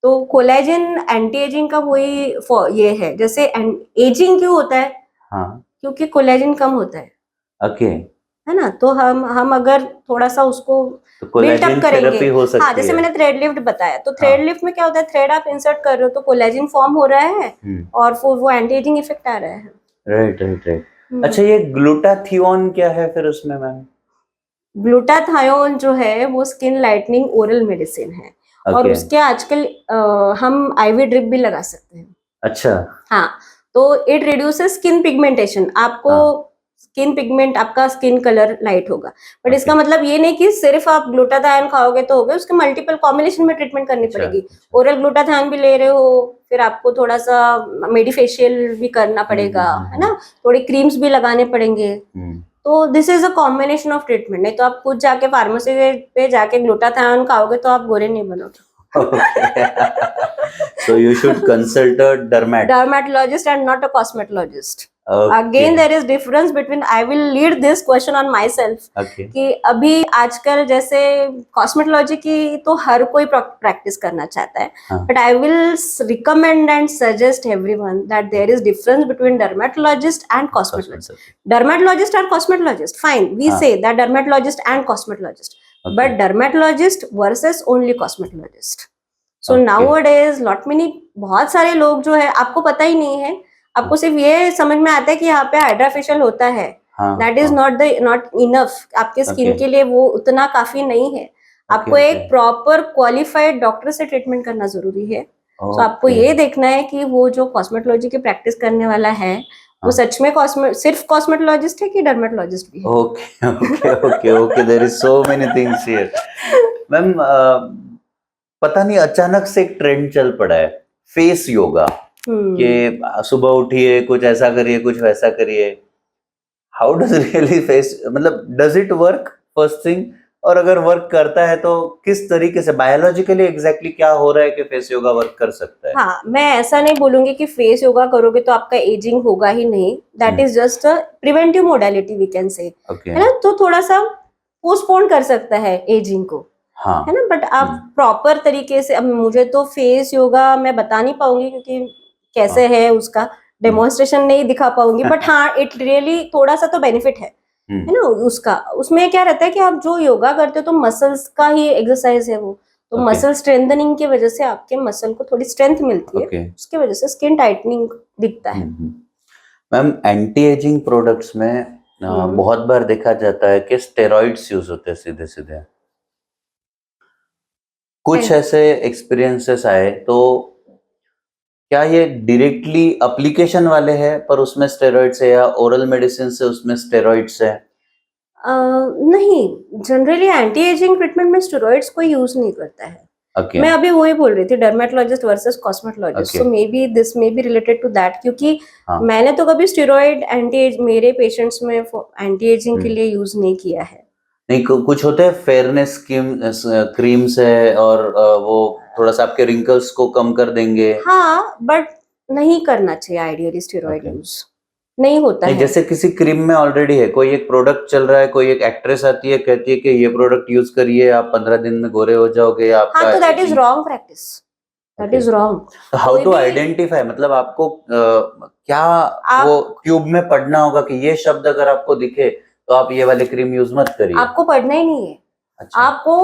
तो कोलेजन एंटी एजिंग का वही ये है। जैसे एजिंग क्यों होता है? क्योंकि कोलेजन कम होता है, है ना। तो हम अगर थोड़ा सा उसको बिल्टअप करेंगे, हाँ, जैसे मैंने थ्रेड लिफ्ट बताया, तो थ्रेड लिफ्ट में क्या होता है, थ्रेड आप इंसर्ट कर रहे हो तो कोलेजन फॉर्म हो रहा है और फिर वो एंटी एजिंग इफेक्ट आ रहा है। राइट। अच्छा, ये ग्लूटाथियोन क्या है फिर उसमें मैम? ग्लूटाथायोन जो है वो स्किन लाइटनिंग ओरल मेडिसिन है, और उसके आजकल हम आईवी ड्रिप भी लगा सकते हैं। अच्छा, हाँ, तो इट रिड्यूसेस स्किन पिगमेंटेशन। आपको स्किन पिगमेंट, आपका स्किन कलर लाइट होगा, बट इसका मतलब ये नहीं कि सिर्फ आप ग्लूटाथायोन खाओगे तो हो गया। उसके मल्टीपल कॉम्बिनेशन में ट्रीटमेंट करनी पड़ेगी। ओरल ग्लूटाथायोन भी ले रहे हो, फिर आपको थोड़ा सा मेडिफेशियल भी करना पड़ेगा, है ना, थोड़ी क्रीम्स भी लगाने पड़ेंगे। तो this is a combination of treatment. नहीं तो आप खुद जाके फार्मेसी पे जाके ग्लूटाथायोन खाओगे तो आप गोरे नहीं बनोगे। So you should consult a dermatologist and not a cosmetologist. Again, there is difference between, I will lead this question on myself, कि अभी आजकल जैसे कॉस्मेटोलॉजी की तो हर कोई प्रैक्टिस करना चाहता है, but I will recommend and suggest everyone that there is difference between dermatologist and cosmetologist. Dermatologist or cosmetologist, fine, we say that dermatologist and cosmetologist, but dermatologist versus only cosmetologist. So nowadays बहुत सारे लोग जो है, आपको पता ही नहीं है, आपको सिर्फ ये समझ में आता है कि यहाँ पे हाइड्रा फेशियल होता है, दैट इज नॉट इनफ। आपके स्किन के लिए वो उतना काफी नहीं है। आपको एक प्रॉपर क्वालिफाइड डॉक्टर से ट्रीटमेंट करना जरूरी है। तो आपको ये देखना है कि वो जो कॉस्मेटोलॉजी की प्रैक्टिस करने वाला है वो सच में सिर्फ कॉस्मेटोलॉजिस्ट है कि डर्मेटोलॉजिस्ट भी है। Okay, there is so many things here. Ma'am, पता नहीं अचानक से एक ट्रेंड चल पड़ा है फेस योगा, कि सुबह उठिए, कुछ ऐसा करिए, कुछ वैसा करिए। हाउ डज रियली फेस, मतलब does it work first thing, और अगर वर्क करता है तो किस तरीके से, बायोलॉजिकली एग्जैक्टली क्या हो रहा है कि फेस योगा वर्क कर सकता है? हाँ, मैं ऐसा नहीं बोलूंगी कि फेस योगा करोगे तो आपका एजिंग होगा ही नहीं। That is just a preventive modality we can say, है ना। तो थोड़ा सा पोस्टपोन कर सकता है एजिंग को, हाँ है ना। बट आप प्रॉपर तरीके से, अब मुझे तो फेस योगा मैं बता नहीं पाऊंगी क्योंकि कैसे है उसका डेमोन्स्ट्रेशन नहीं दिखा पाऊंगी, बट हाँ इट रियली थोड़ा सा तो बेनिफिट है ना उसका। उसमें क्या रहता है कि आप जो योगा करते हो तो मसल्स का ही एक्सरसाइज है वो, तो Okay. मसल स्ट्रेंथनिंग की वजह से आपके मसल को थोड़ी स्ट्रेंथ मिलती है, Okay. उसकी वजह से स्किन टाइटनिंग दिखता है। मैम एंटी एजिंग प्रोडक्ट्स में बहुत बार देखा जाता है कि स्टेरॉइड्स यूज होते हैं सीधे सीधे। कुछ ऐसे एक्सपीरियंसेस आए तो क्या ये डायरेक्टली एप्लीकेशन वाले हैं पर उसमें स्टेरॉइड्स है, या ओरल मेडिसिन से उसमें स्टेरॉइड्स है? नहीं, जनरली एंटी एजिंग ट्रीटमेंट में स्टेरॉइड्स कोई यूज नहीं करता है। Okay. मैं अभी वही बोल रही थी, dermatologist versus cosmetologist, Okay. So maybe this maybe related to that, क्योंकि हाँ. मैंने तो कभी स्टेरॉइड एंटी एज मेरे पेशेंट्स में एंटी एजिंग के लिए यूज नहीं किया है। नहीं, कुछ होते हैं फेयरनेस क्रीम्स है और वो थोड़ा सा आपके रिंकल्स को कम कर देंगे। हाँ, बट नहीं करना चाहिए आइडियली स्टेरॉइड Okay. यूज, नहीं होता नहीं, है। जैसे किसी क्रीम में ऑलरेडी है, कोई एक प्रोडक्ट चल रहा है, कोई एक एक्ट्रेस आती है कहती है कि ये प्रोडक्ट यूज करिए, आप 15 दिन में गोरे हो जाओगे, आपका हाँ, तो that is wrong practice, that is wrong. How to identify, मतलब आपको क्या वो ट्यूब में पढ़ना होगा कि ये शब्द अगर आपको दिखे तो आप ये वाली क्रीम यूज मत करिए? आपको पढ़ना ही नहीं है। अच्छा। आपको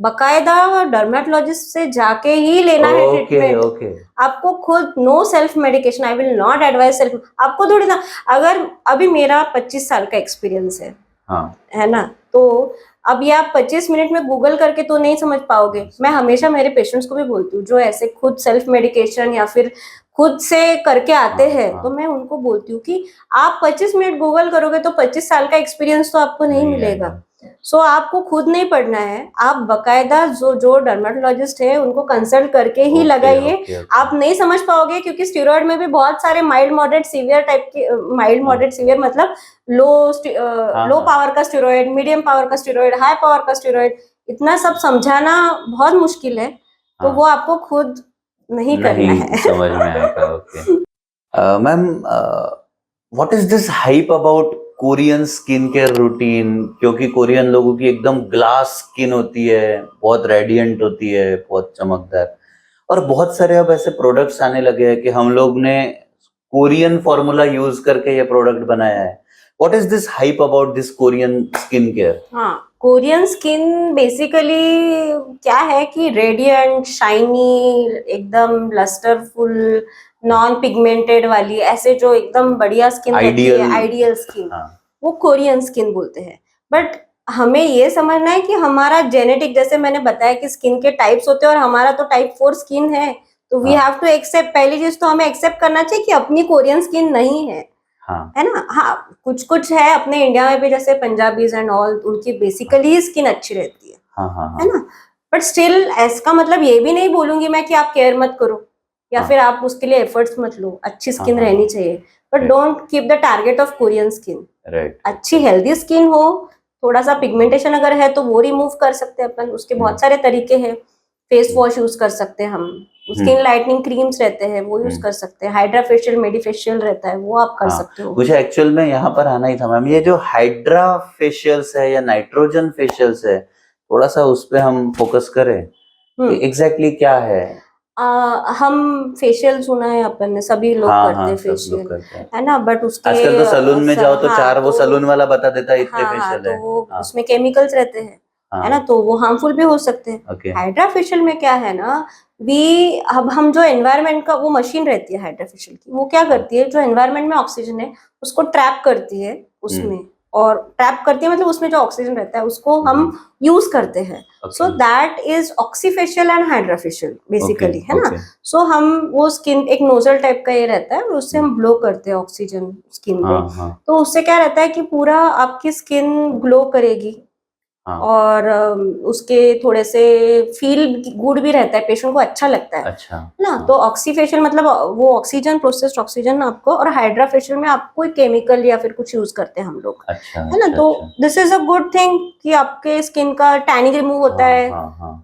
बकायदा डर्मेटोलॉजिस्ट से जाके ही लेना है ट्रीटमेंट। ओके। आपको खुद no self medication, I will not advise self. आपको थोड़ी ना, अगर अभी मेरा 25 साल का एक्सपीरियंस है, हाँ, है ना, तो अब ये आप 25 मिनट में गूगल करके तो नहीं समझ पाओगे। मैं हमेशा मेरे पेशेंट्स को भी बोलती हूँ जो ऐसे खुद सेल्फ मेडिकेशन या फिर खुद से करके आते हैं, तो मैं उनको बोलती हूँ कि आप 25 मिनट गूगल करोगे तो 25 साल का एक्सपीरियंस तो आपको नहीं मिलेगा। सो आपको खुद नहीं पढ़ना है, आप बकायदा जो डर्मेटोलॉजिस्ट है उनको कंसल्ट करके ही लगाइए। आप नहीं समझ पाओगे क्योंकि स्टेरॉइड में भी बहुत सारे माइल्ड मॉडरेट सीवियर टाइप के, माइल्ड मॉडरेट सीवियर मतलब लो पावर का स्टेरॉइड, मीडियम पावर का स्टेरॉइड, हाई पावर का स्टेरॉइड, इतना सब समझाना बहुत मुश्किल है, तो वो आपको खुद नहीं करना है। समझ में आएगा। Okay ma'am, what is this hype about Korean skin care routine? क्योंकि कोरियन लोगों की एकदम ग्लास स्किन होती है, बहुत रेडिएंट होती है, बहुत चमकदार, और बहुत सारे अब ऐसे प्रोडक्ट्स आने लगे हैं कि हम लोग ने कोरियन फॉर्मूला यूज करके ये प्रोडक्ट बनाया है। What is this hype about this Korean skin care? हाँ, कोरियन स्किन बेसिकली क्या है कि रेडिएंट, शाइनी, एकदम लस्टरफुल, नॉन पिगमेंटेड वाली, ऐसे जो एकदम बढ़िया स्किन रहती है, आइडियल स्किन, वो कोरियन स्किन बोलते हैं। बट हमें ये समझना है कि हमारा जेनेटिक, जैसे मैंने बताया कि स्किन के टाइप्स होते हैं और हमारा तो टाइप 4 स्किन है, तो वी हैव टू एक्सेप्ट, पहली चीज तो हमें एक्सेप्ट करना चाहिए कि अपनी कोरियन स्किन नहीं है, है ना। हाँ, कुछ कुछ है अपने इंडिया में भी, जैसे पंजाबीज एंड ऑल, उनकी बेसिकली स्किन अच्छी रहती है, है ना। बट स्टिल इसका मतलब ये भी नहीं बोलूंगी मैं कि आप केयर मत करो या फिर आप उसके लिए एफर्ट्स मत लो, अच्छी स्किन रहनी चाहिए, but don't keep the target of Korean skin. अच्छी हेल्दी स्किन हो, थोड़ा सा पिगमेंटेशन अगर है तो वो रिमूव कर सकते हैं अपन, उसके बहुत सारे तरीके हैं। फेस वॉश यूज कर सकते हैं हम, स्किन लाइटनिंग क्रीम्स रहते हैं वो यूज कर सकते हैं, हाइड्रा फेशियल, मेडिफेशियल रहता है वो आप कर सकते हो। मुझे एक्चुअल में यहाँ पर आना ही था मैम, ये जो हाइड्रा फेशियल्स है या नाइट्रोजन फेशियल्स है, थोड़ा सा उस पे हम फोकस करें, एग्जैक्टली क्या है? हम फेशियल सुना है अपन ने, सभी लोग करते हैं फेशियल, है ना, बट उसके आजकल तो सलून में जाओ तो चार वो सलून वाला बता देता है इतने फेशियल है, तो उसमें केमिकल्स रहते हैं, है ना, तो वो हार्मफुल भी हो सकते हैं। हाइड्रा फेशियल में क्या है ना, अब हम जो एनवायरनमेंट का, वो मशीन रहती है हाइड्रा फेशियल की, वो क्या करती है, जो एनवायरनमेंट में ऑक्सीजन है उसको ट्रैप करती है उसमें, और ट्रैप करती है मतलब उसमें जो ऑक्सीजन रहता है उसको हम यूज करते हैं। So that is oxyfacial and hydra facial basically, है ना। सो हम वो स्किन, एक नोजल टाइप का ये रहता है और उससे हम ब्लो करते हैं ऑक्सीजन स्किन पे, तो उससे क्या रहता है कि पूरा आपकी स्किन ग्लो करेगी, और उसके थोड़े से फील गुड भी रहता है, पेशेंट को अच्छा लगता है, ना। तो ऑक्सीफेशियल मतलब वो ऑक्सीजन, प्रोसेस्ड ऑक्सीजन आपको, और हाइड्रा फेशियल में आप कोई केमिकल या फिर कुछ यूज करते हैं हम लोग, है ना। तो this is a good thing कि आपके स्किन का टैनिंग रिमूव होता है,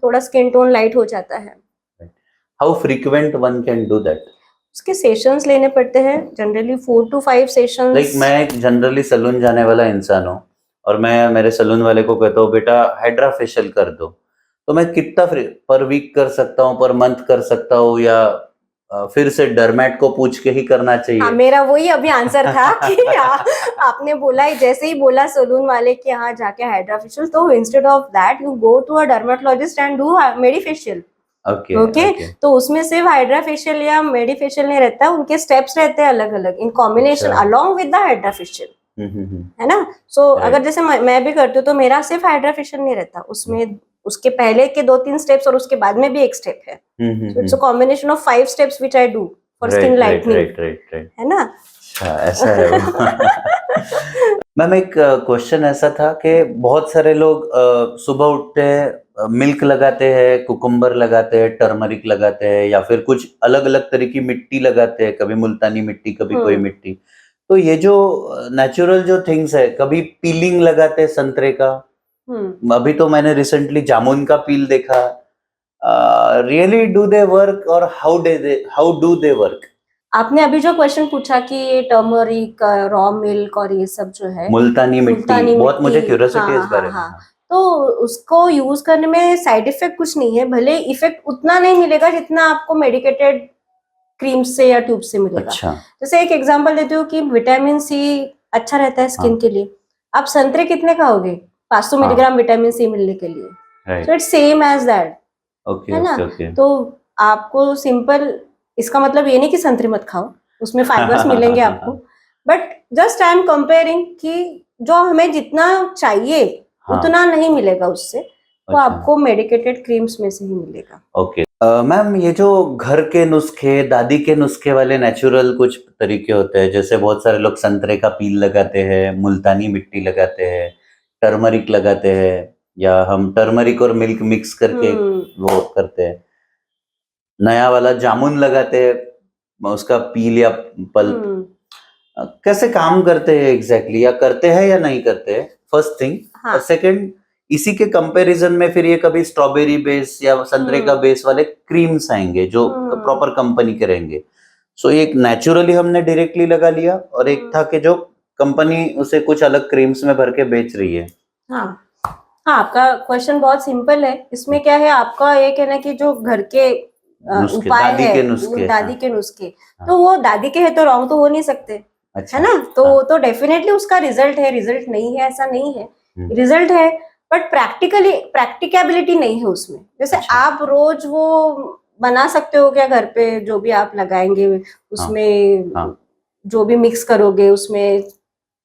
थोड़ा स्किन टोन लाइट हो जाता है। How frequent one can do that? उसके सेशंस लेने पड़ते हैं, जनरली 4 to 5 सेशंस। लाइक मैं जनरली सलून जाने वाला इंसान हूँ और मैं मेरे सलून वाले को कहता हूँ बेटा हाइड्रा फेशियल कर दो, तो मैं कितना पर वीक कर सकता हूँ, पर मंथ कर सकता हूँ, या फिर से डरमैट को पूछ के ही करना हाँ, चाहिए? मेरा वही अभी आंसर था कि आपने बोला ही, जैसे ही बोला सलून वाले कि हाँ जाके हाइड्रा फेशियल, तो instead of that you go to a dermatologist and do medifacial. Okay okay, okay. तो उसमें सिर्फ हाइड्रा फेशियल या मेडी फेशियल नहीं रहता, उनके स्टेप्स रहते हैं अलग अलग इन कॉम्बिनेशन अच्छा। Along with the hydra facial, है ना। सो Right. अगर जैसे मैं भी करती हूँ तो मेरा सिर्फ हाइड्रा फेशियल नहीं रहता, उसमें उसके पहले के 2-3 स्टेप्स और उसके बाद में भी एक स्टेप है। So it's a combination of 5 steps which I do for skin lightening, right. है ना। अच्छा, ऐसा है वो। मैम एक क्वेश्चन ऐसा था कि बहुत सारे लोग सुबह उठते हैं, मिल्क लगाते हैं, कुकुम्बर लगाते हैं, टर्मरिक लगाते हैं, या फिर कुछ अलग अलग तरह की मिट्टी लगाते हैं, कभी मुल्तानी मिट्टी, कभी कोई मिट्टी। तो ये जो नेचुरल जो थिंग्स है, कभी पीलिंग लगाते हैं संतरे का, अभी तो मैंने रिसेंटली जामुन का पील देखा। रियली डू दे वर्क और हाउ डू दे वर्क? आपने अभी जो क्वेश्चन पूछा कि ये टर्मरिक, रॉ मिल्क और ये सब जो है, मुल्तानी मुल्तानी मिट्टी, बहुत मुझे मिट्टी, क्यूरियोसिटी है इस हाँ बारे हाँ में। हाँ, तो उसको यूज करने में साइड इफेक्ट कुछ नहीं है, भले इफेक्ट उतना नहीं मिलेगा जितना आपको मेडिकेटेड क्रीम से या ट्यूब से मिलेगा। अच्छा। जैसे एक एग्जांपल देती हूँ कि विटामिन सी अच्छा रहता है स्किन के लिए, आप संतरे कितने खाओगे 500 मिलीग्राम विटामिन सी मिलने के लिए, so it's same as that, है ना। तो आपको सिंपल, इसका मतलब ये नहीं कि संतरे मत खाओ, उसमें फाइबर्स मिलेंगे आपको, but just I am comparing कि जो हमें जितना चाहिए उतना नहीं मिलेगा उससे, तो आपको मेडिकेटेड क्रीम्स में से ही मिलेगा। ओके मैम, ये जो घर के नुस्खे, दादी के नुस्खे वाले नेचुरल कुछ तरीके होते हैं, जैसे बहुत सारे लोग संतरे का पील लगाते हैं, मुल्तानी मिट्टी लगाते हैं, टर्मरिक लगाते हैं, या हम टर्मरिक और मिल्क मिक्स करके वो करते हैं, नया वाला जामुन लगाते हैं, उसका पील या पल्प, कैसे काम करते हैं एग्जैक्टली, या करते हैं या नहीं करते हैं, फर्स्ट थिंग। और सेकंड, इसी के कंपैरिजन में फिर ये कभी स्ट्रॉबेरी बेस या संतरे का बेस वाले क्रीम्स आएंगे जो प्रॉपर कंपनी के रहेंगे। सो एक नेचुरली हमने डायरेक्टली लगा लिया, और एक था कि जो कंपनी उसे कुछ अलग क्रीम्स में भर के बेच रही है। हाँ हाँ, आपका क्वेश्चन बहुत सिंपल है। इसमें क्या है, आपका ये कहना कि जो घर के उपाय दादी है, के नुस्खे, दादी के नुस्खे, तो वो दादी के है तो रॉन्ग तो हो नहीं सकते, है ना। तो डेफिनेटली उसका रिजल्ट है, रिजल्ट नहीं है ऐसा नहीं है, रिजल्ट है, बट प्रैक्टिकेबिलिटी नहीं है उसमें। जैसे आप रोज वो बना सकते हो क्या घर पे, जो भी आप लगाएंगे उसमें, जो भी मिक्स करोगे उसमें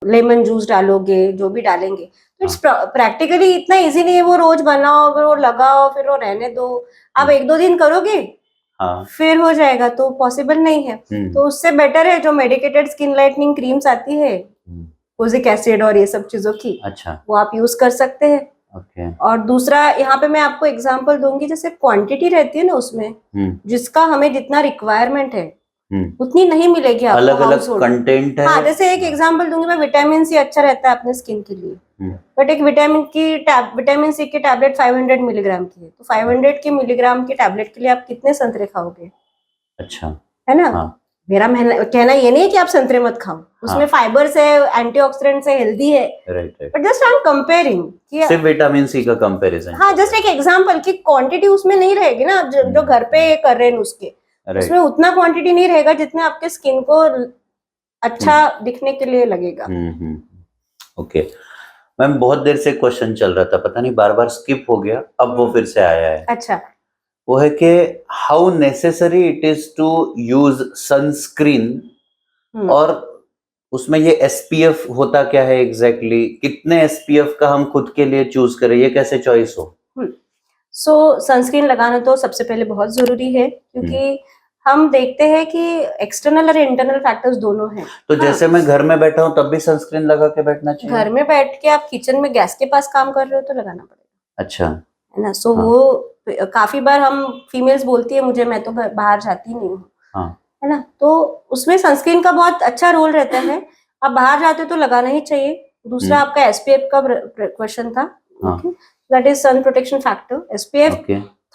लेमन जूस डालोगे, जो भी डालेंगे, तो इट्स प्रैक्टिकली इतना इजी नहीं है वो रोज बनाओ, फिर वो लगाओ, फिर वो रहने दो। आप 1-2 दिन करोगे, फिर हो जाएगा, तो पॉसिबल नहीं है। तो उससे बेटर है जो मेडिकेटेड स्किन लाइटनिंग क्रीम्स आती है, कोजिक एसिड और ये सब चीजों की, वो आप यूज कर सकते हैं। और दूसरा, यहाँ पे मैं आपको एग्जांपल दूंगी, जैसे क्वांटिटी रहती है ना उसमें, जिसका हमें जितना रिक्वायरमेंट है उतनी नहीं मिलेगी आपको, अलग अलग कंटेंट है। हाँ, जैसे एक एग्जांपल दूंगी मैं, विटामिन सी अच्छा रहता है अपने स्किन के लिए, बट एक विटामिन सी की टैबलेट 500 मिलीग्राम की है, तो 500 के मिलीग्राम की टैबलेट के लिए आप कितने संतरे खाओगे? अच्छा, है ना। मेरा कहना ये नहीं है कि आप संतरे मत खाओ, उसमें फाइबर्स है, एंटीऑक्सीडेंट्स है, हेल्दी है, but just I am comparing कि सिर्फ विटामिन सी का कंपैरिजन। हाँ, जस्ट एक एग्जांपल की क्वांटिटी उसमें नहीं रहेगी ना, जो घर पे कर रहे हैं उसके, उसमें उतना क्वांटिटी नहीं रहेगा जितने आपके स्किन को अच्छा दिखने के लिए लगेगा। ओके मैम, बहुत देर से क्वेश्चन चल रहा था, पता नहीं बार बार स्किप हो गया, अब वो फिर से आया है। अच्छा, वो है कि how necessary it is to use sunscreen, और उसमें ये एसपीएफ होता क्या है एग्जैक्टली, कितने एसपीएफ का हम खुद के लिए चूज करें, ये कैसे चॉइस हो? सो सनस्क्रीन लगाना तो सबसे पहले बहुत जरूरी है, क्योंकि हम देखते हैं कि एक्सटर्नल और इंटरनल फैक्टर्स दोनों हैं। तो जैसे मैं घर में बैठा हूँ तब भी सनस्क्रीन लगा के बैठना चाहिए? घर में बैठ के आप किचन में गैस के पास काम कर रहे हो तो लगाना पड़ेगा। अच्छा, है ना। सो वो काफी बार हम फीमेल्स बोलती है मुझे, मैं तो बाहर जाती नहीं हूँ, है ना, तो उसमें सनस्क्रीन का बहुत अच्छा रोल रहता है। आप बाहर जाते हो तो लगाना ही चाहिए। दूसरा आपका एसपीएफ का क्वेश्चन था, that is sun protection factor. SPF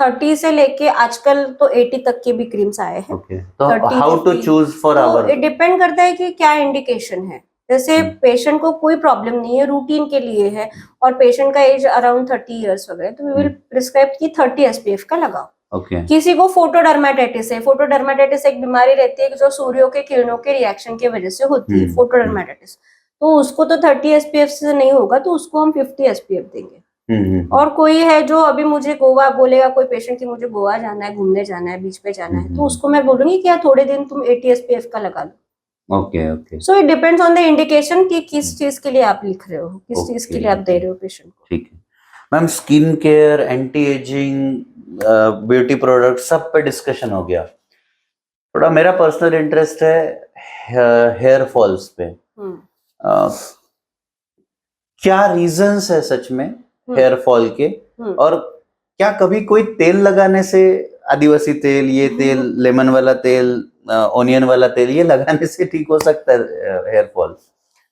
30 से लेके आजकल तो 80 तक के भी क्रीम्स आए हैं। तो how to choose for our? It depend करता है कि क्या इंडिकेशन है। जैसे पेशेंट को कोई प्रॉब्लम नहीं है, रूटीन के लिए है, और पेशेंट का एज अराउंड 30 इयर्स वगैरह, तो वी विल प्रिस्क्राइब की 30 एसपीएफ का लगाओ। किसी को फोटोडर्मेटाइटिस है, फोटोडर्मेटाइटिस एक बीमारी रहती है जो सूर्यों के किरणों के रिएक्शन की वजह से होती है, फोटोडर्मेटाइटिस, तो उसको तो 30 एसपीएफ से नहीं होगा, तो उसको हम 50 एसपीएफ देंगे। और कोई है जो अभी मुझे गोवा बोलेगा, कोई पेशेंट की मुझे गोवा जाना है, घूमने जाना है, बीच पे जाना है, तो उसको मैं बोलूंगी कि यार थोड़े दिन तुम 80 एसपीएफ का लगा लो। Okay so it depends on the indication कि किस चीज के लिए आप लिख रहे हो, किस चीज के लिए आप दे रहे हो पेशेंट को। ठीक है ma'am, skin care, anti ageing, beauty product सब पे डिस्कशन हो गया। थोड़ा मेरा पर्सनल इंटरेस्ट है हेयर फॉल्स पे। क्या रीजंस है सच में हेयर फॉल के, और क्या कभी कोई तेल लगाने से, आदिवासी तेल, ये तेल, लेमन वाला तेल, ऑनियन वाला तेल, ये लगाने से ठीक हो सकता है हेयर फॉल?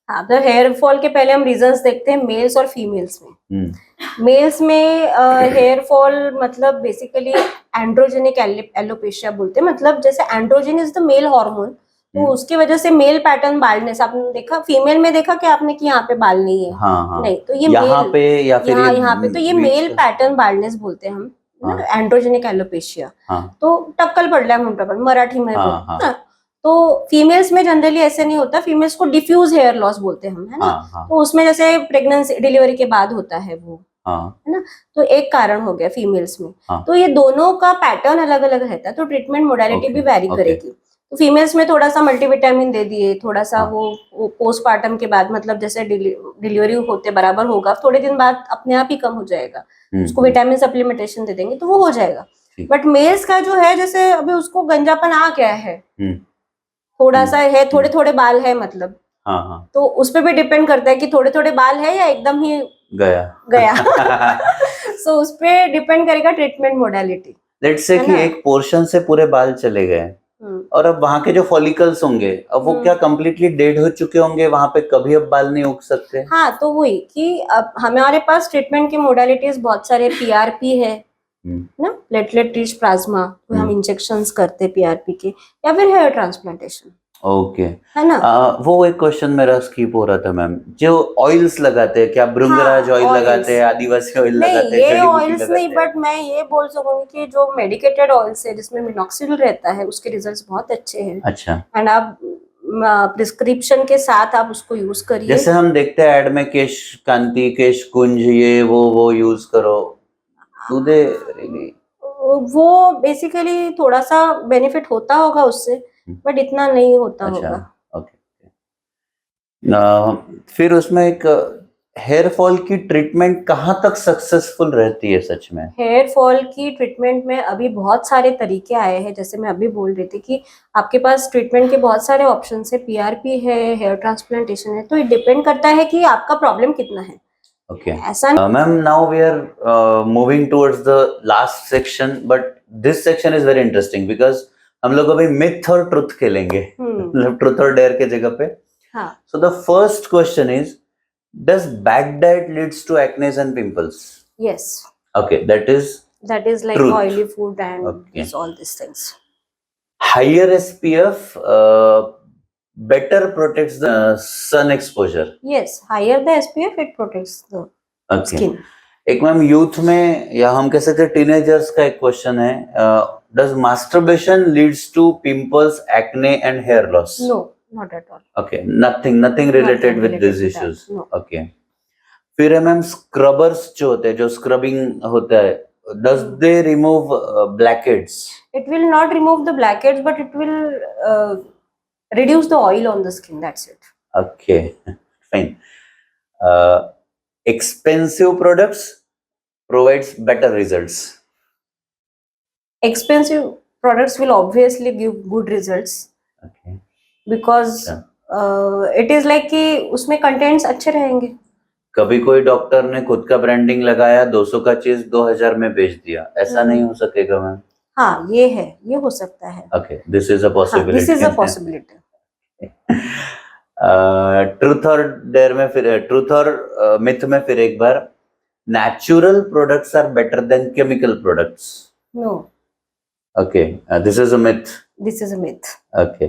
हाँ, तो हेयर फॉल के पहले हम रीजंस देखते हैं मेल्स और फीमेल्स में। मेल्स में हेयर फॉल मतलब बेसिकली एंड्रोजेनिक एलोपेशिया बोलते हैं, मतलब जैसे androgen is the male hormone, तो उसकी वजह से मेल पैटर्न बाल्डनेस आपने देखा, फीमेल में देखा कि आपने कि यहाँ पे बाल नहीं है? हाँ। नहीं, तो ये यहाँ पे या फिर यहाँ पे तो ये मेल पैटर्न बाल्डनेस बोलते हैं हम, एंड्रोजेनिक एलोपेशिया। तो टक्कल पडला म्हणतो आपण मराठी में बोलते हैं। तो फीमेल्स में जनरली ऐसे नहीं होता, फीमेल्स को डिफ्यूज हेयर लॉस बोलते हैं हम, है ना? तो उसमें जैसे प्रेगनेंसी, डिलीवरी के बाद होता है वो, है ना? तो एक कारण हो गया फीमेल्स में। तो ये दोनों का पैटर्न अलग अलग रहता है, तो ट्रीटमेंट मोडालिटी भी वैरी करेगी। तो फीमेल्स में थोड़ा सा मल्टीविटामिन दे दिए, थोड़ा सा वो पोस्टपार्टम के बाद, मतलब जैसे डिलीवरी होते बराबर होगा, थोड़े दिन बाद अपने आप ही कम हो जाएगा, उसको विटामिन सप्लीमेंटेशन दे देंगे तो वो हो जाएगा। बट मेल्स का जो है, जैसे अभी उसको गंजापन आ गया है, थोड़ा सा है, थोड़े थोड़े बाल है, मतलब तो उस पे भी डिपेंड करता है कि थोड़े थोड़े बाल है या एकदम ही गया सो उस पे डिपेंड करेगा ट्रीटमेंट मोडालिटी। लेट्स से कि एक पोर्शन से पूरे बाल चले गए, और अब वहां के जो फॉलिकल्स होंगे, अब वो क्या कंप्लीटली डेड हो चुके होंगे, वहां पे कभी अब बाल नहीं उग सकते? हाँ, तो वही कि अब हमारे पास ट्रीटमेंट की मोडालिटीज बहुत सारे, पीआरपी है ना, प्लेटलेट रिच प्लाज्मा, हम इंजेक्शंस करते पीआरपी के, या फिर हेयर ट्रांसप्लांटेशन। ओके, है ना? वो एक क्वेश्चन मेरा स्किप हो रहा था मैम, जो ऑयल्स लगाते हैं, क्या भृंगराज ऑयल लगाते हैं, आदिवासी ऑयल लगाते हैं? ये ऑयल्स नहीं, बट मैं ये बोल सकूंगी कि जो मेडिकेटेड ऑयल्स है जिसमें मिनॉक्सिडिल रहता है, उसके रिजल्ट्स बहुत अच्छे हैं। अच्छा। एंड आप प्रिस्क्रिप्शन के साथ आप उसको यूज करिए। जैसे हम देखते हैं ऐड में केश कांति, केश कुंज, ये वो यूज करो, वो बेसिकली थोड़ा सा बेनिफिट होता होगा उससे, बट इतना नहीं होता होगा। ओके। फिर उसमें एक हेयर फॉल की ट्रीटमेंट कहाँ तक सक्सेसफुल रहती है सच में? हेयर फॉल की ट्रीटमेंट में अभी बहुत सारे तरीके आए हैं, जैसे मैं अभी बोल रही थी कि आपके पास ट्रीटमेंट के बहुत सारे ऑप्शन है, पीआरपी है, हेयर ट्रांसप्लांटेशन है, तो ये डिपेंड करता है कि आपका प्रॉब्लम कितना है। Okay. Ma'am, now we are moving towards the last section, but this section is very interesting because हम लोग अभी myth और truth खेलेंगे, मतलब truth और dare के जगह पे। So the first question is, does bad diet leads to acne and pimples? Yes. Okay, that is like truth. oily food and all these things. Higher SPF better protects the sun exposure. Yes, higher the SPF, it protects the skin. एक ma'am youth में, या हम कह सकते हैं teenagers का एक question है, does masturbation leads to pimples, acne and hair loss? No, not at all. Okay, nothing related with this issues. Okay. फिर है मैम स्क्रबर्स जो होते हैं, जो स्क्रबिंग होता है, does they remove blackheads? It will not remove the blackheads, but it will reduce the oil on the skin, that's it. Okay, fine. Expensive products provides better results? Expensive products will obviously give good results. Okay. Because it is like कि उसमें contents अच्छे रहेंगे। कभी कोई doctor ने खुद का branding लगाया, 200 का चीज 2000 में बेच दिया, ऐसा नहीं हो सकेगा मैम? हाँ, ये हो सकता है। Okay, this is a possibility. This is a possibility. Truth और डेयर में फिर, ट्रूथ और मिथ में फिर एक बार, natural products are better than chemical products? No. Okay, this is a myth. This is a myth. Okay.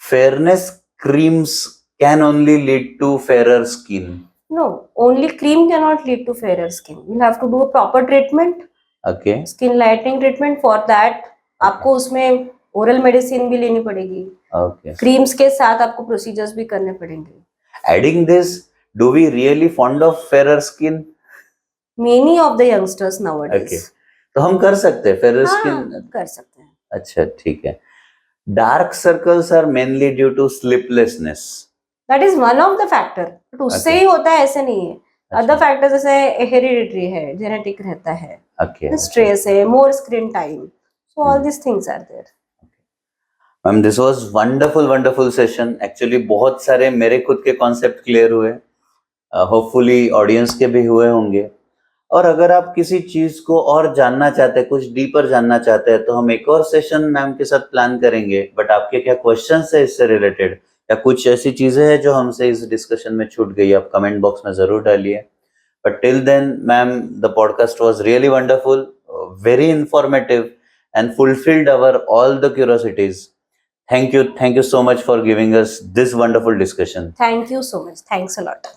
Fairness creams can only lead to fairer skin. No, only cream cannot lead to fairer skin. You have to do a proper treatment, Okay. skin lightening treatment. For that आपको उसमें oral medicine भी लेनी पड़ेगी, Okay. Creams के साथ आपको procedures भी करने पड़ेंगे. Adding this, do we really fond of fairer skin? Many of the youngsters nowadays. Okay. तो हम कर सकते हैं fairer हाँ, skin. कर सकते हैं. अच्छा, ठीक है. Dark circles are mainly due to sleeplessness. That is one of the factor. But उससे Okay. ही होता है ऐसे नहीं है. अच्छा. Other factors जैसे hereditary है, genetic रहता है, Okay. stress है, more screen time. So all these things are there. Ma'am this was wonderful session. Actually बहुत सारे मेरे खुद के कॉन्सेप्ट क्लियर हुए, होपफुली ऑडियंस के भी हुए होंगे. और अगर आप किसी चीज को और जानना चाहते हैं, कुछ डीपर जानना चाहते हैं, तो हम एक और सेशन मैम के साथ प्लान करेंगे. बट आपके क्या क्वेश्चंस है इससे रिलेटेड, या कुछ ऐसी चीजें हैं जो हमसे इस डिस्कशन में छूट गई, आप कमेंट बॉक्स में जरूर डालिए. But till then ma'am, the podcast was really wonderful, very informative and fulfilled our all the curiosities. Thank you so much for giving us this wonderful discussion. Thank you so much. Thanks a lot.